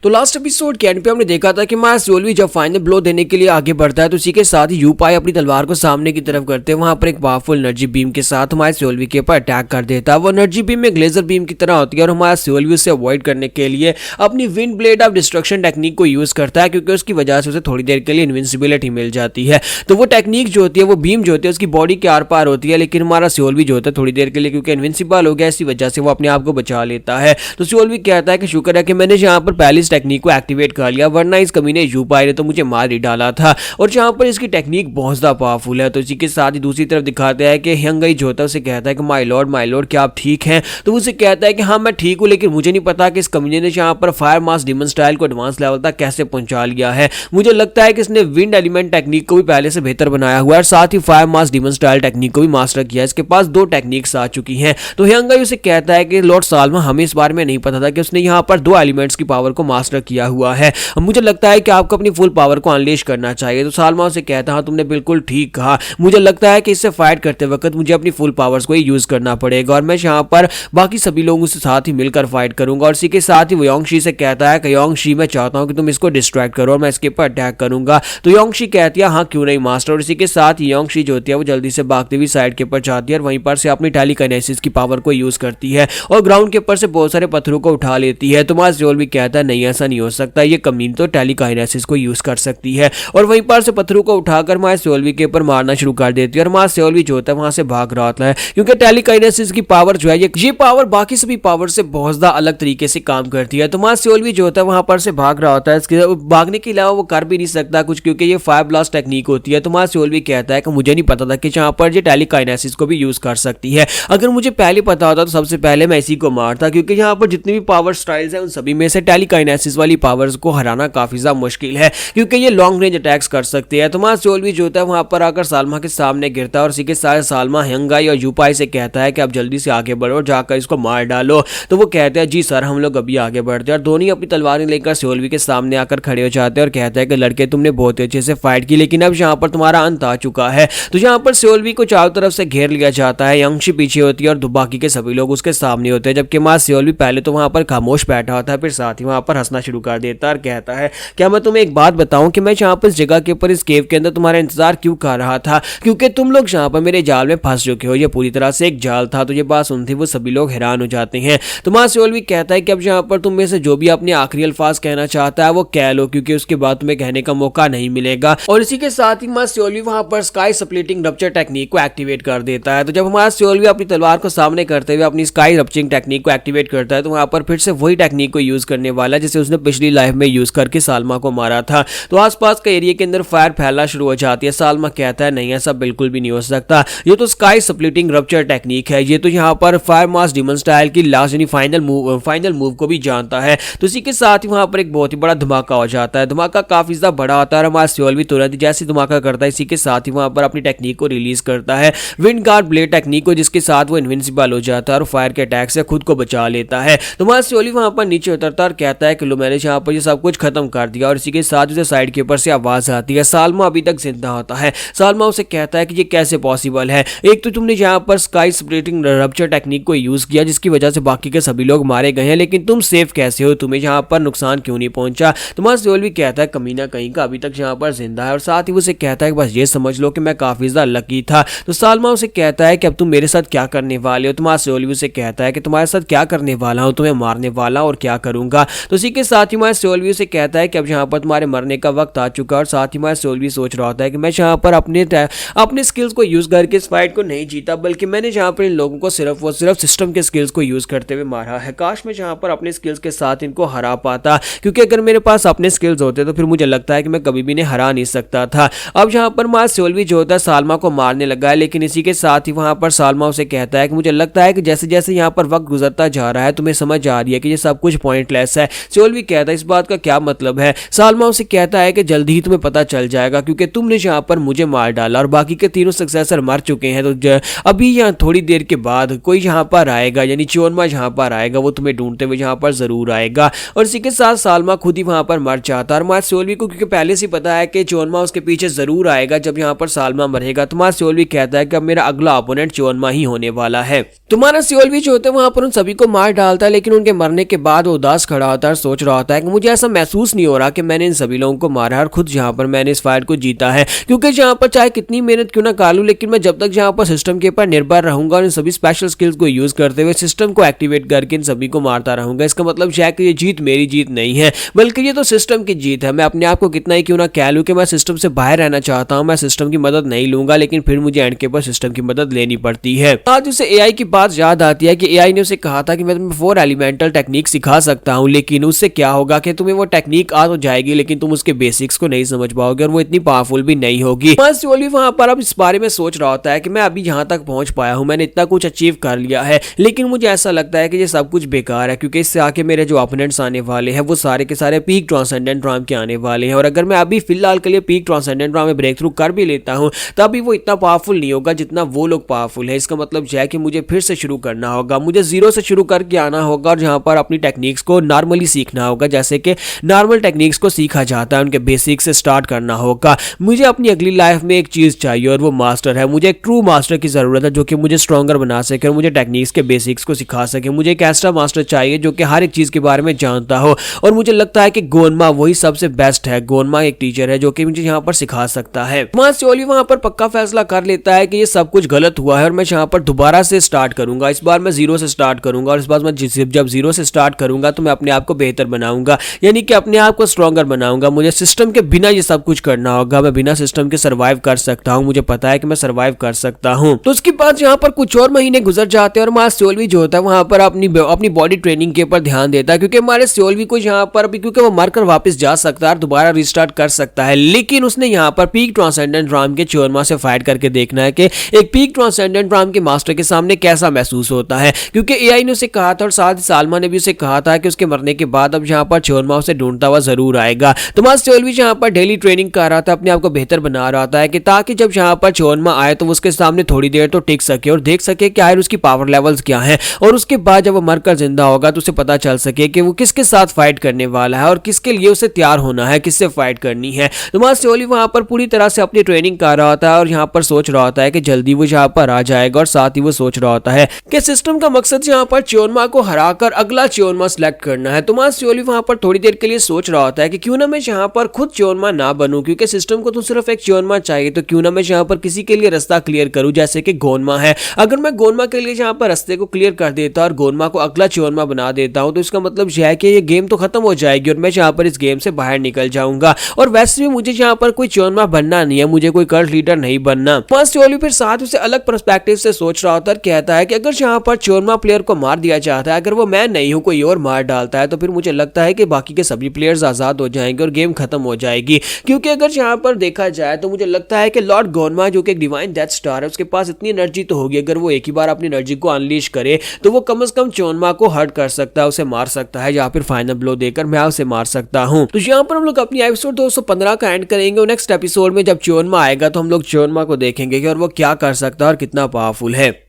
तो last episode के and पे हमने देखा था कि हमारा सियोलवी जब फाइनल ब्लो देने के लिए आगे बढ़ता है तो उसी के साथ ही यूपाई अपनी तलवार को सामने की तरफ करते हैं। वहां पर एक पावरफुल एनर्जी बीम के साथ हमारे सियोलवी के ऊपर अटैक कर देता है। वो एनर्जी बीम एक लेजर बीम की तरह होती है और हमारा सियोलवी उसे अवॉइड करने के लिए अपनी wind blade of destruction technique को यूज करता है, क्योंकि उसकी वजह से उसे थोड़ी देर के लिए इनविंसिबिलिटी मिल जाती है। तो वो टेक्निक जो होती है, वो बीम जो होती है, उसकी बॉडी के आर पार होती है, लेकिन हमारा सियोलवी जो होता है थोड़ी देर के लिए क्योंकि इनविंसिबल हो गया, इसी वजह से वो अपने आप को बचा लेता है। तो सियोलवी कहता है कि शुक्र है कि मैंने यहाँ पर पहले इस टेक्निक को एक्टिवेट कर लिया, वरना इस कमीने यूपाई ने तो मुझे मार ही डाला था। और जहां पर इसकी टेक्निक बहुत ज्यादा पावरफुल है। तो इसी के साथ ही दूसरी तरफ दिखाते हैं कि हंगाई जो होता है उसे कहता है कि माय लॉर्ड क्या आप ठीक हैं? तो उसे कहता है कि हाँ मैं ठीक हूं, लेकिन मुझे नहीं पता कि इस कमीने ने यहाँ पर फायर मास डिमन स्टाइल को एडवांस लेवल तक कैसे पहुंचा लिया है। मुझे लगता है कि इसने विंड एलिमेंट टेक्निक को भी पहले से बेहतर बनाया हुआ है और साथ ही फायर मास डिमन स्टाइल टेक्निक को भी मास्टर किया है। इसके पास दो टेक्निक्स आ चुकी हैं। तो हंगाई उसे कहता है कि लॉर्ड सालमा, हमें इस बारे में नहीं पता था कि उसने यहाँ पर दो एलिमेंट्स की पावर को मास्टर किया हुआ है। मुझे लगता है कि आपको अपनी फुल पावर को अनलेश करना चाहिए। तो सालमा उसे कहता है हाँ तुमने बिल्कुल ठीक कहा, मुझे लगता है कि इससे फाइट करते वक्त मुझे अपनी फुल पावर्स को ही यूज करना पड़ेगा और मैं यहाँ पर बाकी सभी लोगों से साथ ही मिलकर फाइट करूंगा। और इसी के साथ ही वो योंगशी से कहता है कि योंगशी मैं चाहता हूँ कि तुम इसको डिस्ट्रैक्ट करो और मैं इसके ऊपर अटैक करूंगा। तो योंगशी कहती है हाँ क्यों नहीं मास्टर। और इसी के साथ ही योंगशी जो होती है वो जल्दी से भागती हुई साइड के ऊपर जाती है और वहीं पर से अपनी टेलीकाइनेसिस की पावर को यूज करती है और ग्राउंड के ऊपर से बहुत सारे पत्थरों को उठा लेती है। तो मास्टर भी कहता है नहीं ऐसा नहीं हो सकता, ये कमीन तो टेलीकाइनेसिस को यूज कर सकती है। और वहीं पर से पत्थरों को उठाकर माँ सियोलवी के ऊपर मारना शुरू कर देती है और माँ सियोलवी जो होता है वहां से भाग रहा होता है, क्योंकि टेलीकाइनेसिस की पावर जो है ये पावर बाकी सभी पावर से बहुत ज्यादा अलग तरीके से काम करती है। तो माँ सियोलवी जो होता है वहां पर से भाग रहा होता है, इसके भागने के अलावा वो कर भी नहीं सकता कुछ, क्योंकि ये फायर ब्लास्ट टेक्निक होती है। तो माँ सियोलवी कहता है कि मुझे नहीं पता था कि जहाँ पर ये टेलीकाइनेसिस को भी यूज कर सकती है। अगर मुझे पहले पता होता तो सबसे पहले मैं इसी को मारता, क्योंकि यहाँ पर जितनी भी पावर स्टाइल्स हैं उन सभी में से टेलीकाइनेसिस वाली पावर्स को हराना काफी ज्यादा मुश्किल है, क्योंकि ये लॉन्ग रेंज अटैक्स कर सकते हैं। तो माँ सियोलवी जो होता है वहां पर आकर सालमा के सामने गिरता है और इसी के साथ सालमा हंगाई और यूपाई से कहता है कि आप जल्दी से आगे बढ़ो और जाकर इसको मार डालो। तो वो कहते हैं जी सर हम लोग अभी आगे बढ़ते हैं और दोनों अपनी तलवारें लेकर सियोलवी के सामने आकर खड़े हो जाते हैं और कहते हैं कि लड़के तुमने बहुत अच्छे से फाइट की, लेकिन अब यहाँ पर तुम्हारा अंत आ चुका है। तो यहाँ पर सियोलवी को चारों तरफ से घेर लिया जाता है, योंगशी पीछे होती है और बाकी के सभी लोग उसके सामने होते हैं, जबकि माँ सियोलवी पहले तो वहां पर खामोश बैठा होता है, फिर साथ ही वहां पर हंसना शुरू कर देता है और कहता है क्या मैं तुम्हें एक बात बताऊं कि मैं यहाँ पर इस जगह के ऊपर इस केव के अंदर तुम्हारा इंतजार क्यों कर रहा था, क्योंकि तुम लोग यहाँ पर मेरे जाल में फंस चुके हो। ये पूरी तरह से एक जाल था। तो ये बात सुनती वो सभी लोग हैरान हो जाते हैं। तो माँ सियोलवी कहता है कि अब यहाँ पर तुम में से जो भी अपने आखिरी अल्फाज कहना चाहता है वो कह लो, क्योंकि उसके बाद तुम्हें कहने का मौका नहीं मिलेगा। और इसी के साथ ही माँ सियोलवी वहां पर स्काई स्प्लिटिंग रप्चर टेक्निक को एक्टिवेट कर देता है। तो जब हमारा सियोलवी अपनी तलवार को सामने करते हुए अपनी स्काई रप्चरिंग टेक्निक को एक्टिवेट करता है तो वहां पर फिर से वही टेक्निक को यूज करने वाला जिसे उसने पिछली लाइफ में यूज करके सालमा को मारा था। तो आसपास के एरिया के अंदर फायर फैलना शुरू हो जाती है। सालमा कहता है नहीं ऐसा बिल्कुल भी नहीं हो सकता, ये तो स्काई स्प्लिटिंग रप्चर टेक्निक है, ये तो यहाँ पर फायर मास डिमन स्टाइल की लास्ट यानी फाइनल मूव को भी जानता है। तो इसी के साथ ही वहां पर एक बहुत ही बड़ा धमाका हो जाता है। धमाका काफी ज्यादा बड़ा होता है और हमारा सियोलवी तुरंत जैसे धमाका करता है इसी के साथ ही वहां पर अपनी टेक्निक को रिलीज करता है, विंड गार्ड ब्लेड टेक्निक को, जिसके साथ वो इनविंसिबल हो जाता है और फायर के अटैक से खुद को बचा लेता है। तो हमारा सियोलवी वहां पर नीचे उतरता है और कहता है कि लो मैंने यहाँ पर ये सब कुछ खत्म कर दिया। और इसी के साथ उसे साइड के ऊपर से आवाज आती है, सालमा अभी तक जिंदा होता है। सालमा उसे कहता है कि ये कैसे पॉसिबल है, एक तो तुमने यहाँ पर स्काई स्प्लिटिंग रप्चर टेक्निक को यूज किया जिसकी वजह से बाकी के सभी लोग मारे गए हैं, लेकिन तुम सेफ कैसे हो, तुम्हें यहाँ पर नुकसान क्यों नहीं पहुंचा। तुम्हारा सियोलवी कहता है कमीना कहीं का अभी तक यहाँ पर जिंदा है और साथ ही उसे कहता है कि बस ये समझ लो कि मैं काफी ज्यादा लकी था। तो सालमा उसे कहता है कि अब तुम मेरे साथ क्या करने वाले हो। तुम्हारा सियोलवी उसे कहता है कि तुम्हारे साथ क्या करने वाला हूँ, तुम्हें मारने वाला और क्या करूंगा। तो इसी के साथ ही हमारे सियोलवी उसे कहता है कि अब यहाँ पर तुम्हारे मरने का वक्त आ चुका है। और साथ ही हमारे सियोलवी सोच रहा होता है कि मैं यहाँ पर अपने स्किल्स को यूज करके इस फाइट को नहीं जीता, बल्कि मैंने यहाँ पर इन लोगों को सिर्फ सिस्टम के स्किल्स को यूज करते हुए मारा है। काश मैं यहाँ पर अपने स्किल्स के साथ इनको हरा पाता, क्योंकि अगर मेरे पास अपने स्किल्स होते तो फिर मुझे लगता है कि मैं कभी भी इन्हें हरा नहीं सकता था। अब यहाँ पर हमारा सियोलवी जो होता है सालमा को मारने लगा है, लेकिन इसी के साथ ही वहां पर सालमा उसे कहता है कि मुझे लगता है कि जैसे जैसे यहाँ पर वक्त गुजरता जा रहा है तुम्हें समझ आ रही है कि ये सब कुछ पॉइंटलेस है। सियोलवी कहता है इस बात का क्या मतलब है। सालमा उसे कहता है कि जल्दी ही तुम्हें पता चल जाएगा, क्योंकि तुमने यहाँ पर मुझे मार डाला और बाकी के तीनों सक्सेसर मर चुके हैं। तो अभी यहाँ थोड़ी देर के बाद कोई यहाँ पर आएगा, यानी चोनमा यहाँ पर आएगा, वो तुम्हें ढूंढते हुए यहाँ पर जरूर आएगा। और इसी के साथ सालमा खुद ही वहां पर मर जाता है और माँ सियोलवी को क्योंकि पहले से पता है कि चोनमा उसके पीछे जरूर आएगा जब यहाँ पर सालमा मरेगा। तो माँ सियोलवी कहता है कि अब मेरा अगला अपोनेंट चोनमा ही होने वाला है। तुम्हारा सियोलवी जो होता है वहां पर उन सभी को मार डालता है, लेकिन उनके मरने के बाद वो उदास खड़ा होता है और सोच रहा होता है कि मुझे ऐसा महसूस नहीं हो रहा कि मैंने इन सभी लोगों को मारा है और खुद यहाँ पर मैंने इस फाइट को जीता है, क्योंकि यहाँ पर चाहे कितनी मेहनत क्यों ना कर लूं, लेकिन मैं जब तक यहाँ पर सिस्टम के ऊपर निर्भर रहूंगा और इन सभी स्पेशल स्किल्स को यूज करते हुए सिस्टम को एक्टिवेट करके इन सभी को मारता रहूंगा, इसका मतलब है कि ये जीत मेरी जीत नहीं है बल्कि ये तो सिस्टम की जीत है। मैं अपने आप को कितना ही क्यों ना कह लूं कि मैं सिस्टम से बाहर रहना चाहता हूं, मैं सिस्टम की मदद नहीं लूंगा, लेकिन फिर मुझे एंड के ऊपर सिस्टम की मदद लेनी पड़ती है। आज उसे एआई की बात याद आती है कि एआई ने उसे कहा था कि मैं तुम्हें 4 एलिमेंटल टेक्निक सिखा सकता हूं, लेकिन उससे क्या होगा कि तुम्हें वो टेक्निक आ तो जाएगी लेकिन तुम उसके बेसिक्स को नहीं समझ पाओगे और वो इतनी पावरफुल भी नहीं होगी। सोल्वी वहां पर अब इस बारे में सोच रहा होता है कि मैं अभी जहां तक पहुंच पाया हूं, मैंने इतना कुछ अचीव कर लिया है, लेकिन मुझे ऐसा लगता है कि ये सब कुछ बेकार है, क्योंकि इससे आके मेरे जो ओपोनेंट्स आने वाले हैं वो सारे के सारे पीक ट्रांसेंडेंट राम के आने वाले हैं, और अगर मैं अभी फिलहाल के लिए पीक ट्रांसेंडेंट राम में ब्रेक थ्रू कर भी लेता हूं तभी वो इतना पावरफुल नहीं होगा जितना वो लोग पावरफुल है। इसका मतलब है कि मुझे फिर से शुरू करना होगा, मुझे जीरो से शुरू करके आना होगा और जहां पर अपनी टेक्निक्स को नॉर्मली सीखना होगा, जैसे कि नॉर्मल टेक्निक्स को सीखा जाता है, उनके बेसिक्स से स्टार्ट करना होगा। मुझे अपनी अगली लाइफ में एक चीज चाहिए और वो मास्टर है। मुझे एक ट्रू मास्टर की जरूरत है जो कि मुझे स्ट्रॉन्गर बना सके और मुझे टेक्निक्स के बेसिक्स को सिखा सके। मुझे एक ऐसा मास्टर चाहिए जो कि हर एक चीज के बारे में जानता हो, और मुझे लगता है कि गोनमा वही सबसे बेस्ट है। गोनमा एक टीचर है जो कि मुझे यहाँ पर सिखा सकता है। सोल्वी वहां पर पक्का फैसला कर लेता है कि ये सब कुछ गलत हुआ है और मैं यहाँ पर दोबारा से स्टार्ट करूंगा। इस बार मैं जीरो से स्टार्ट करूंगा और इस बार मैं जब जीरो से स्टार्ट करूंगा तो मैं अपने आप को बेहतर बनाऊंगा, यानी कि अपने आप को स्ट्रॉन्गर बनाऊंगा। मुझे सिस्टम के बिना ये सब कुछ करना होगा, मैं बिना सिस्टम के सर्वाइव कर सकता हूँ, मुझे पता है कि मैं सर्वाइव कर सकता हूँ। तो उसके बाद यहाँ पर कुछ और महीने गुजर जाते हैं और हमारा सोल्वी जो होता है वहां पर अपनी बॉडी ट्रेनिंग के ऊपर ध्यान देता है, क्योंकि हमारे सोल्वी को यहाँ पर अभी क्योंकि वो मरकर वापस जा सकता है और दोबारा रिस्टार्ट कर सकता है, लेकिन उसने यहाँ पर पीक ट्रांसेंडेंट राम के चोरमा से फाइट करके देखना है कि एक पीक ट्रांसेंडेंट राम के मास्टर के सामने कैसा महसूस होता है, क्योंकि एआई ने उसे कहा था और साथ ही सालमा ने भी उसे कहा था कि उसके मरने के बाद अब यहाँ पर चोरमा उसे ढूंढता हुआ जरूर आएगा। तो हमारा सोल्वी यहाँ पर डेली ट्रेनिंग कर रहा था, अपने आप को बेहतर बना रहा था कि ताकि जब यहाँ पर चोरमा आए तो उसके सामने थोड़ी देर तो टिक सके और देख सके कि आखिर उसकी पावर लेवल्स क्या है, और उसके बाद जब वो मरकर जिंदा होगा तो उसे पता चल सके कि वो किसके साथ फाइट करने वाला है और किसके लिए उसे तैयार होना है, किससे फाइट करनी है। तो हमारा सोल्वी वहां पर पूरी तरह से अपनी ट्रेनिंग कर रहा होता है और यहाँ पर सोच रहा होता है कि जल्दी वो यहाँ पर आ जाएगा, और साथ ही वो सोच रहा होता है कि सिस्टम का मकसद यहाँ पर चोरमा को हराकर अगला चोरमा सिलेक्ट करना है। तो हमारा सोल्वी वहां पर थोड़ी देर के लिए सोच रहा होता है कि क्यों ना मैं यहाँ पर खुद चोरमा ना बनूं, क्योंकि सिस्टम को तो सिर्फ एक चोरमा चाहिए, तो क्यों ना मैं यहाँ पर किसी के लिए रास्ता क्लियर करूं, जैसे कि गोनमा है। अगर मैं गोनमा के लिए यहाँ पर रास्ते को क्लियर कर देता और गोनमा को अगला चोरमा बना देता हूं तो इसका मतलब यह है कि ये गेम तो खत्म हो जाएगी और मैं यहाँ पर इस गेम से बाहर निकल जाऊंगा। और वैसे भी मुझे यहाँ पर कोई चोरमा बनना नहीं है, मुझे कोई कल्ट लीडर नहीं बनना। सोल्वी फिर साथ उसे अलग पर्सपेक्टिव से सोच रहा होता है, कहता है कि अगर यहाँ पर चोरमा प्लेयर को मार दिया जाता है, अगर वो मैं नहीं हूँ कोई और मार डालता है, तो फिर मुझे लगता है कि बाकी के सभी प्लेयर्स आजाद हो जाएंगे और गेम खत्म हो जाएगी। क्योंकि अगर यहाँ पर देखा जाए तो मुझे लगता है कि लॉर्ड गोनमा जो कि एक डिवाइन डेथ स्टार है, उसके पास इतनी एनर्जी तो होगी, अगर वो एक ही बार अपनी एनर्जी को अनलीश करे तो वो कम से कम चोरमा को हर्ट कर सकता है, उसे मार सकता है, या फिर फाइनल ब्लो देकर मैं उसे मार सकता हूँ। तो यहाँ पर हम लोग अपनी एपिसोड 215 का एंड करेंगे और नेक्स्ट एपिसोड में जब चोरमा आएगा तो हम लोग चोरमा को देखेंगे कि और वो क्या कर सकता है और कितना पावरफुल है।